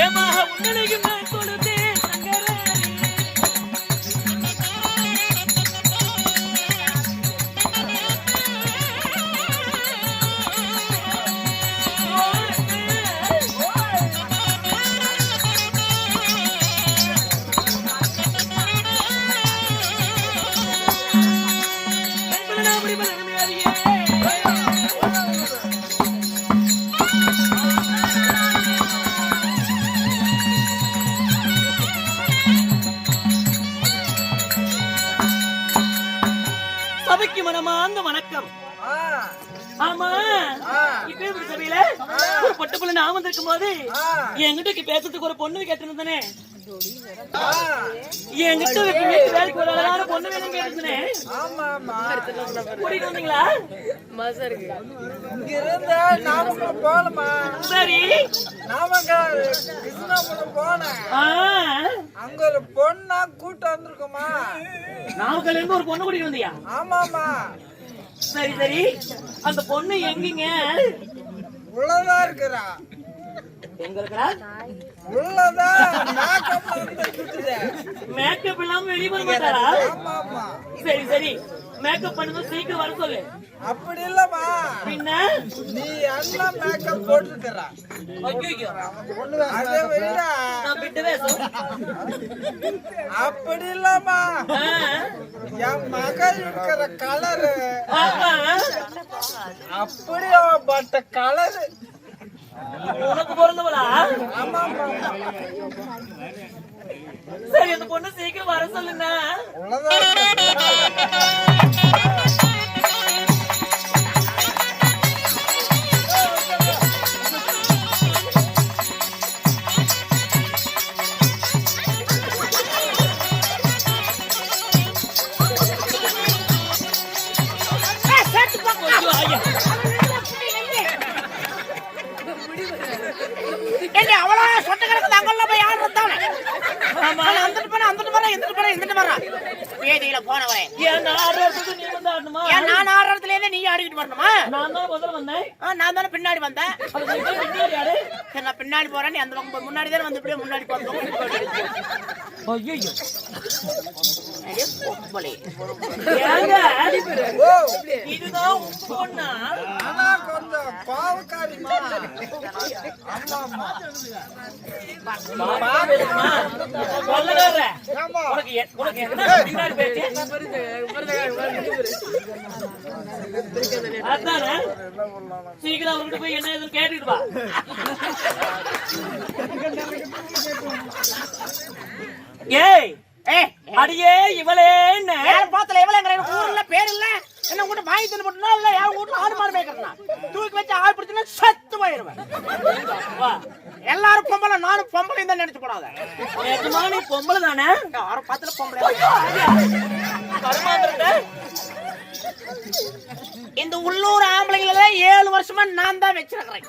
ஏமா உன்னையும் நான் கொடுத்தேன் சங்கராரி. சபைக்கு மனமார்ந்த வணக்கம். ஆமா, இப்ப இப்படி சபையில ஒரு பொட்ட பிள்ளை நான் வந்திருக்கும் போது என்கிட்ட பேசுறதுக்கு ஒரு பொண்ணு கேட்டிருந்தேனே. என்கிட்ட வீட்டு வேலைக்கு ஒரு அழகான பொண்ணு வேணும் கேட்டிருந்தேனே. கூட்டிட்டு வந்தீங்களா? சரி, அங்க ஒரு பொண்ணா கூட்டம் வந்திருக்குமா? நாமக்கல்ல இருந்து ஒரு பொண்ணு கூட்டிட்டு வந்தியா? ஆமாமா. சரி சரி, அந்த பொண்ணு எங்கீங்க? உள்ளதா இருக்கிறா. எங்க இருக்கிறா? உள்ளதா. மேக்கப் இல்லாம வெளியே வர மாட்டாரா? ஆமாமா. சரி சரி, மேக்கப் பண்ணுங்க, சீக்கிரம் வர சொல்லு. அப்படி இல்லமா, பின்ன நீ என்ன மேக்கப் போட்டுக்கிறா? ஐயோ, அதை விட நான் விட்டு வேஷம். அப்படி இல்லமா, என் மகள் இருக்கிற கலரு அப்படியே பட்ட கலரு உனக்கு பிறந்தவளா? ஆமாமா. சரி, அந்த பொண்ணு சீக்கிரம் வர சொல்லுங்க. அவளா சொட்ட கிடக்குது. அங்கெல்லாம் போய் யார் இருந்தானே? வந்துட்டு போறேன், வந்துட்டு போறேன், எந்திட்டு போறேன், எந்திட்டு போறேன். பேதியில போனவரே, நான் ஆடுறதுல இருந்து நீ ஆடிக்கிட்டு வரணுமா? நான் தான் முதல்ல வந்தேன். நான் தானே பின்னாடி வந்தேன். சரி, நான் பின்னாடி போறேன், அந்த பக்கம் முன்னாடி தானே வந்து இப்படியே முன்னாடி போறோம். இதுதான் உன் பொண்ணா? கொஞ்சம் பாவக்காரிமா. சீக்கிரம் அவர்கிட்ட போய் என்ன எதுவும் கேட்டுட்டு வா. ஏய் அடியே இவளே பாத்துல இவளே ஊர்ல பேர் இல்ல, என்ன கூட வாங்கி தந்து போட்டா இல்ல, யார் வீட்டுல ஆடு மாடு மேய்க்கிறா தூக்கி வச்சு ஆள் பிடிச்சுன்னா சத்து போயிருவேன். எல்லாரும் பொம்பளை, நானும் பொம்பளை தான் நினைச்சு போடாத. நீ பொம்பளை தானே? யாரும் பாத்துல பொம்பளை. இந்த உள்ளூர் ஆம்பளைங்கள 7 வருஷமா நான் தான் வச்சிருக்கிறேன்.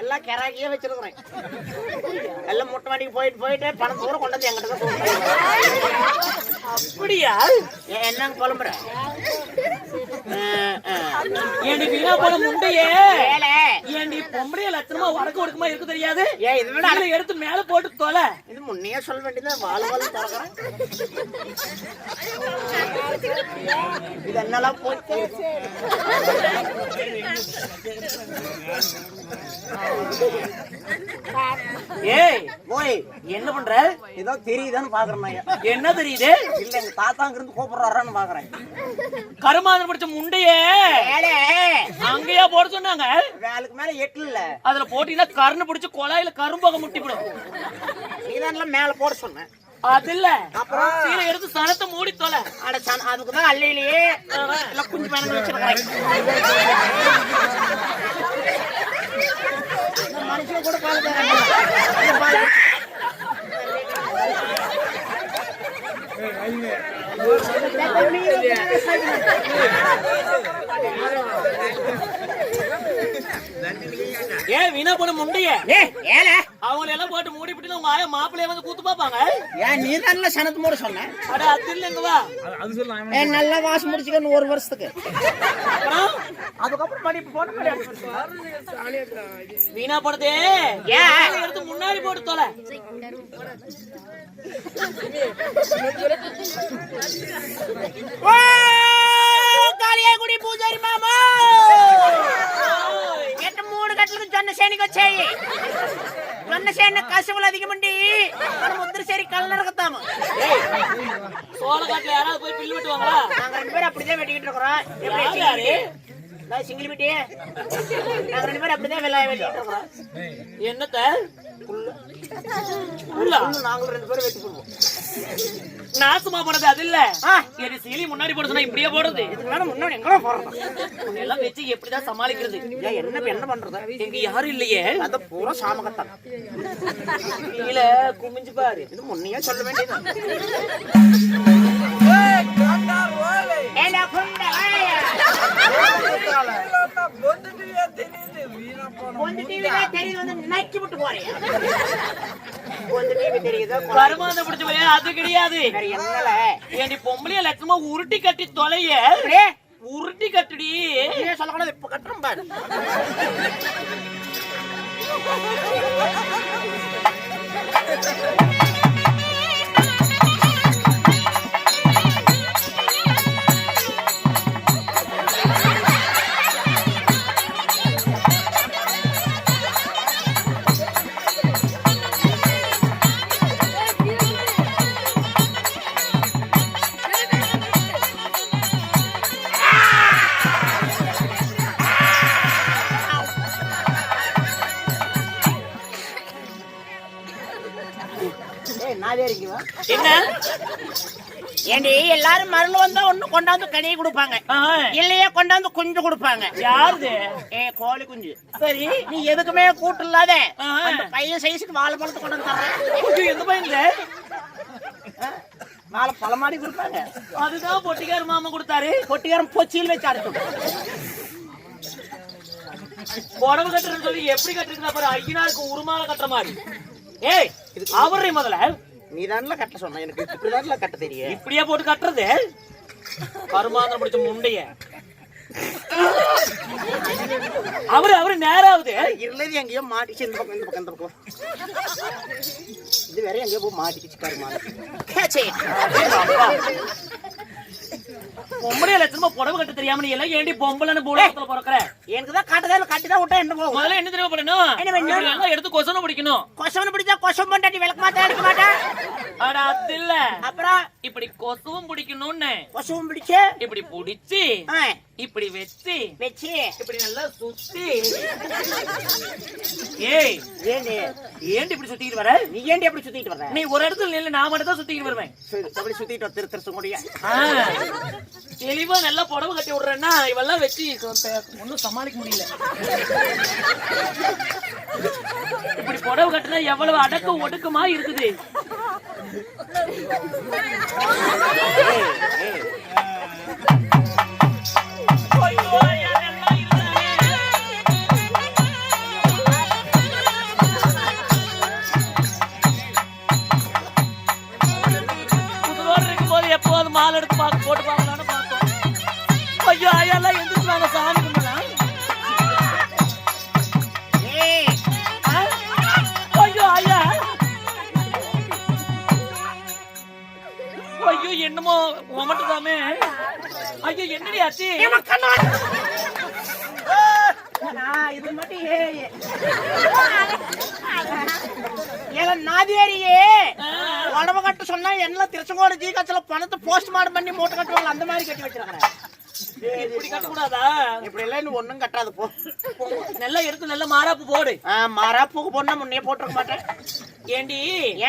எல்லாம் கிராக்கியே வச்சிருக்கிறேன். எல்லாம் முட்டை மாடிக்கு போயிட்டு போயிட்டு பணம் தூரம் கொண்டு வந்து எங்கிட்ட தான். அப்படியா? என்னங்க புலம்புற? ஏண்டி வீணா போல முண்டையே, ஏண்டி பொம்பளைய லட்சணமா வடக்கு ஒடுக்குமா இருக்கு தெரியாது? இதுல எடுத்து மேல போட்டு தொலை. இது முன்னையே சொல்ல வேண்டியது. வாழ வாழ திறக்கிறேன். இது என்னெல்லாம் போச்சு? ஏய் ஓய், என்ன பண்ற? ஏதோ தெரியுதான்னு பாக்குறேன். என்ன தெரியுது? இல்ல, எங்க தாத்தாங்க இருந்து கூப்பிடுறாரான்னு பாக்குறேன். கருமாந்திரம் படிச்ச முண்டையே அங்கேயா போட சொன்னாங்க? வேலைக்கு மேல 8 இல்ல, அதுல போட்டீங்கன்னா கருணை பிடிச்சு குழாயில கரும்பாக முட்டிவிடும். நீதான் மேல போட சொன்ன. அது இல்ல, அப்புறம் கீழே எடுத்து சனத்தை மூடி தொலை. அட அதுக்குதான் அல்லையிலேயே எல்லாம் குஞ்சு பயணங்கள் வச்சிருக்கிறேன். மனுஷன் கூட பால் ஏன் வீணா போன முண்டைய ஏல அவங்களை எல்லாம் போட்டு மூடி விட்டு உங்க ஆயா மாப்பிள்ளைய வந்து கூத்து பாப்பாங்க. ஏன் நீ தானே சனத்து மூட சொன்ன? அட அது இல்லைங்க வா. நல்லா வாசம் முடிச்சுக்கன்னு 1 வருஷத்துக்கு. அப்புறம் அதுக்கப்புறம் மணி போன வீணா போனதே ஏன் எடுத்து முன்னாடி போட்டு தொலை. காளியாகுடி பூஜாரி மாமா எட்டு 3 கட்டலுக்கு சொன்ன சேனிக்கு వచ్చాయి. சொன்ன சேன கசவுல அதிகமண்டி முந்திர சேரி கல்ல இருக்கதாமா. சோளக்காட்டுல யாராவது போய் பில்லு வெட்டுவாங்களா? நாங்க 2 பேரும் அப்படியே வெட்டிட்டு இருக்கோம். யாரு நான் சிங்கிள் வெட்டி நாங்க 2 பேரும் அப்படியே வெட்டிட்டு இருக்கோம். என்னத்த உள்ள நாங்க 2 பேரும் வெட்டி போடுவோம். நாசமா போனது அது இல்ல. எரி சீலி முன்னாடி போட சொன்னா இப்படியே போடுறது. இதுக்கு முன்னாடி எங்க போறோம் எல்லாம் வச்சு எப்படிதான் சமாளிக்கிறது? என்ன பண்றது? எங்க யாரும் இல்லையே. அத பூரா சாமகத்தான் கீழ குமிஞ்சு பாரு. இது முன்னையே சொல்ல வேண்டியது. ஏய் கண்டார் ஓலே ஏல குண்ட வாயா பொந்துட்டியே தெரியுது வீணா போன கொஞ்ச டிவில தெரியுது வந்து நக்கி விட்டு போறியா? கொஞ்ச டிவி தெரியுதோ கருமாந்த பிடிச்ச போய் அது கிடையாது. வேற என்னல ஏண்டி பொம்பளைய லட்சமா உருட்டி கட்டி தொலைய. அப்படியே உருட்டி கட்டுடி. நீயே சொல்லக்கூடாது. இப்ப கட்டுறோம் பாரு. என்ன ஏண்டி எல்லாரும் மருள் வந்தா ஒண்ணு கொண்டாந்து கனியை கொடுப்பாங்க, இல்லையே கொண்டாந்து குஞ்சு கொடுப்பாங்க. யாருது? கோழி குஞ்சு. சரி நீ எதுக்குமே கூட்டு இல்லாத அந்த பையன் சைஸுக்கு வாழைப்பழத்தை கொண்டாந்து தரேன். எந்த பையன்? வாழை பழமாடி கொடுப்பாங்க. அதுதான் பொட்டிக்கார மாமா கொடுத்தாரு. பொட்டிக்காரன் பொச்சியில் வச்சு அரைச்சு புடவை கட்டுறேன்னு சொல்லி எப்படி கட்டுறா பாரு. ஐயனாருக்கு உருமால கட்டுற மாதிரி. ஏய் அவரே முதல்ல நீ தானே கட்ட சொன்ன. எனக்கு இப்படிதான் கட்ட தெரியும். இப்படியே போட்டு கட்டுறது கருமாந்திரம் பிடிச்ச முண்டைய. அவரு நேராவது இருந்தது எங்கேயோ மாட்டிச்சு. இந்த பக்கம் இந்த பக்கம் இந்த பக்கம் இது வேற எங்கேயோ போய் மாட்டிச்சு. பொம்பளைய லட்சமா புடவை கட்ட தெரியாம நீ எல்லாம் ஏண்டி பொம்பளைன்னு போல பிறக்கிற? எனக்குதான் காட்டுதான் கட்டிதான் விட்டா என்ன போகும். முதல்ல என்ன தெரியும் பண்ணணும்? எடுத்து கொசனம் பிடிக்கணும். கொசவன் பிடிச்சா கொசம் பண்ணாட்டி விளக்க மாட்டா எடுக்க மாட்டேன். அட அது இல்ல. அப்புறம் இப்படி கொசுவும் பிடிக்கணும்னு கொசவும் பிடிச்சு இப்படி பிடிச்சு இப்படி வச்சு வச்சு இப்படி நல்லா சுத்தி. ஏய் ஏண்டி ஏண்டி இப்படி சுத்திட்டு வர? நீ ஏண்டி அப்படி சுத்திட்டு வர? நீ ஒரு இடத்துல இல்ல, நான் மட்டும் தான் சுத்திட்டு வருவேன். அப்படி சுத்திட்டு திரு திருசு முடிய தெளிவா நல்லா புடவை கட்டி விடுறேன்னா இவெல்லாம் வச்சு ஒன்னும் சமாளிக்க முடியல. இப்படி புடவை கட்டினா எவ்வளவு அடக்க ஒடுக்கமா இருக்குது. புதுவோடு இருக்கும் போது எப்போது மாலை எடுத்து போட்டு பார்க்கலான்னு பார்த்தோம். ஐயோ ஐயெல்லாம் எந்திரிச்சுவாங்க சாமி கும்பிடலாம். ஐயோ ஐயா ஐயோ என்னமோ உமட்டுதாமே. ஐயோ என்னடி ஆச்சு? இது மட்டும் நாதியாரியே உடம்பு கட்ட சொன்னா என்ன திருச்செங்கோடு ஜிகாச்சில பணத்தை போஸ்ட்மார்ட்டம் பண்ணி மூட்டை கட்டுவாங்க. அந்த மாதிரி கட்டி வச்சிருக்கிறேன். இப்படி கட்டக்கூடாதா? இப்படி எல்லாம் இன்னும் ஒண்ணும் கட்டாது. போ நல்லா எடுத்து நல்ல மாறாப்பு போடு. மாறாப்புக்கு போனா முன்னே போட்டிருக்க மாட்டேன். ஏண்டி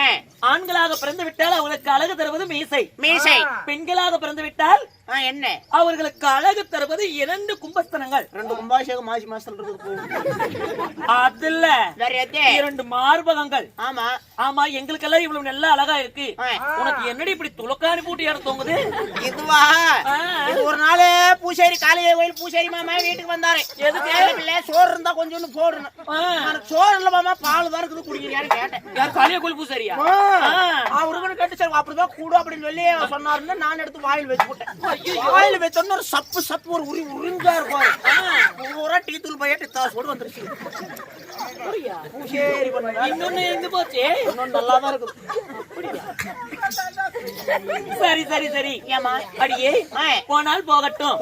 ஏன் ஆண்களாக பிறந்து விட்டால் அவங்களுக்கு அழகு தருவது மீசை. மீசை. பெண்களாக பிறந்து விட்டால் என்ன அவர்களுக்கு அழகு தருவது 2 கும்பஸ்தனங்கள். 2 கும்பாபிஷேகம் மாசி மாசத்துல இருக்குது. அதுல வேற 2 மார்பகங்கள். ஆமா ஆமா எங்களுக்கெல்லாம் இவ்வளவு நல்லா அழகா இருக்கு. உனக்கு என்னடி இப்படி துளக்காணி போட்டு ஏற தோங்குது? இதுவா இது ஒரு நாளே பூசேரி காலையே கோயில் பூசேரி மாமா வீட்டுக்கு வந்தாரு. எதுக்கு பிள்ளை சோறு இருந்தா கொஞ்சம் போடணும். சோறு இல்ல மாமா பால் தான் இருக்குது குடிக்கிறான்னு கேட்டேன். யார் காளியா கோயில் பூசாரியா? அவருக்குன்னு கேட்டு சரி அப்படிதான் கூடும் அப்படின்னு சொல்லி சொன்னாருன்னு நான் எடுத்து வாயில் வச்சு போட்டேன். வாயில் வச்சோன்னு ஒரு சப்பு ஒரு உறிஞ்சா இருக்கும். பூரா டீ தூள் பையட்டு தாசோடு வந்துருச்சு. பூசேரி பண்ணுங்க. இன்னொன்னு எங்க போச்சு? இன்னொன்னு நல்லாதான் இருக்குது. சரி சரி சரி. ஏமா அடியே போனால் போகட்டும்.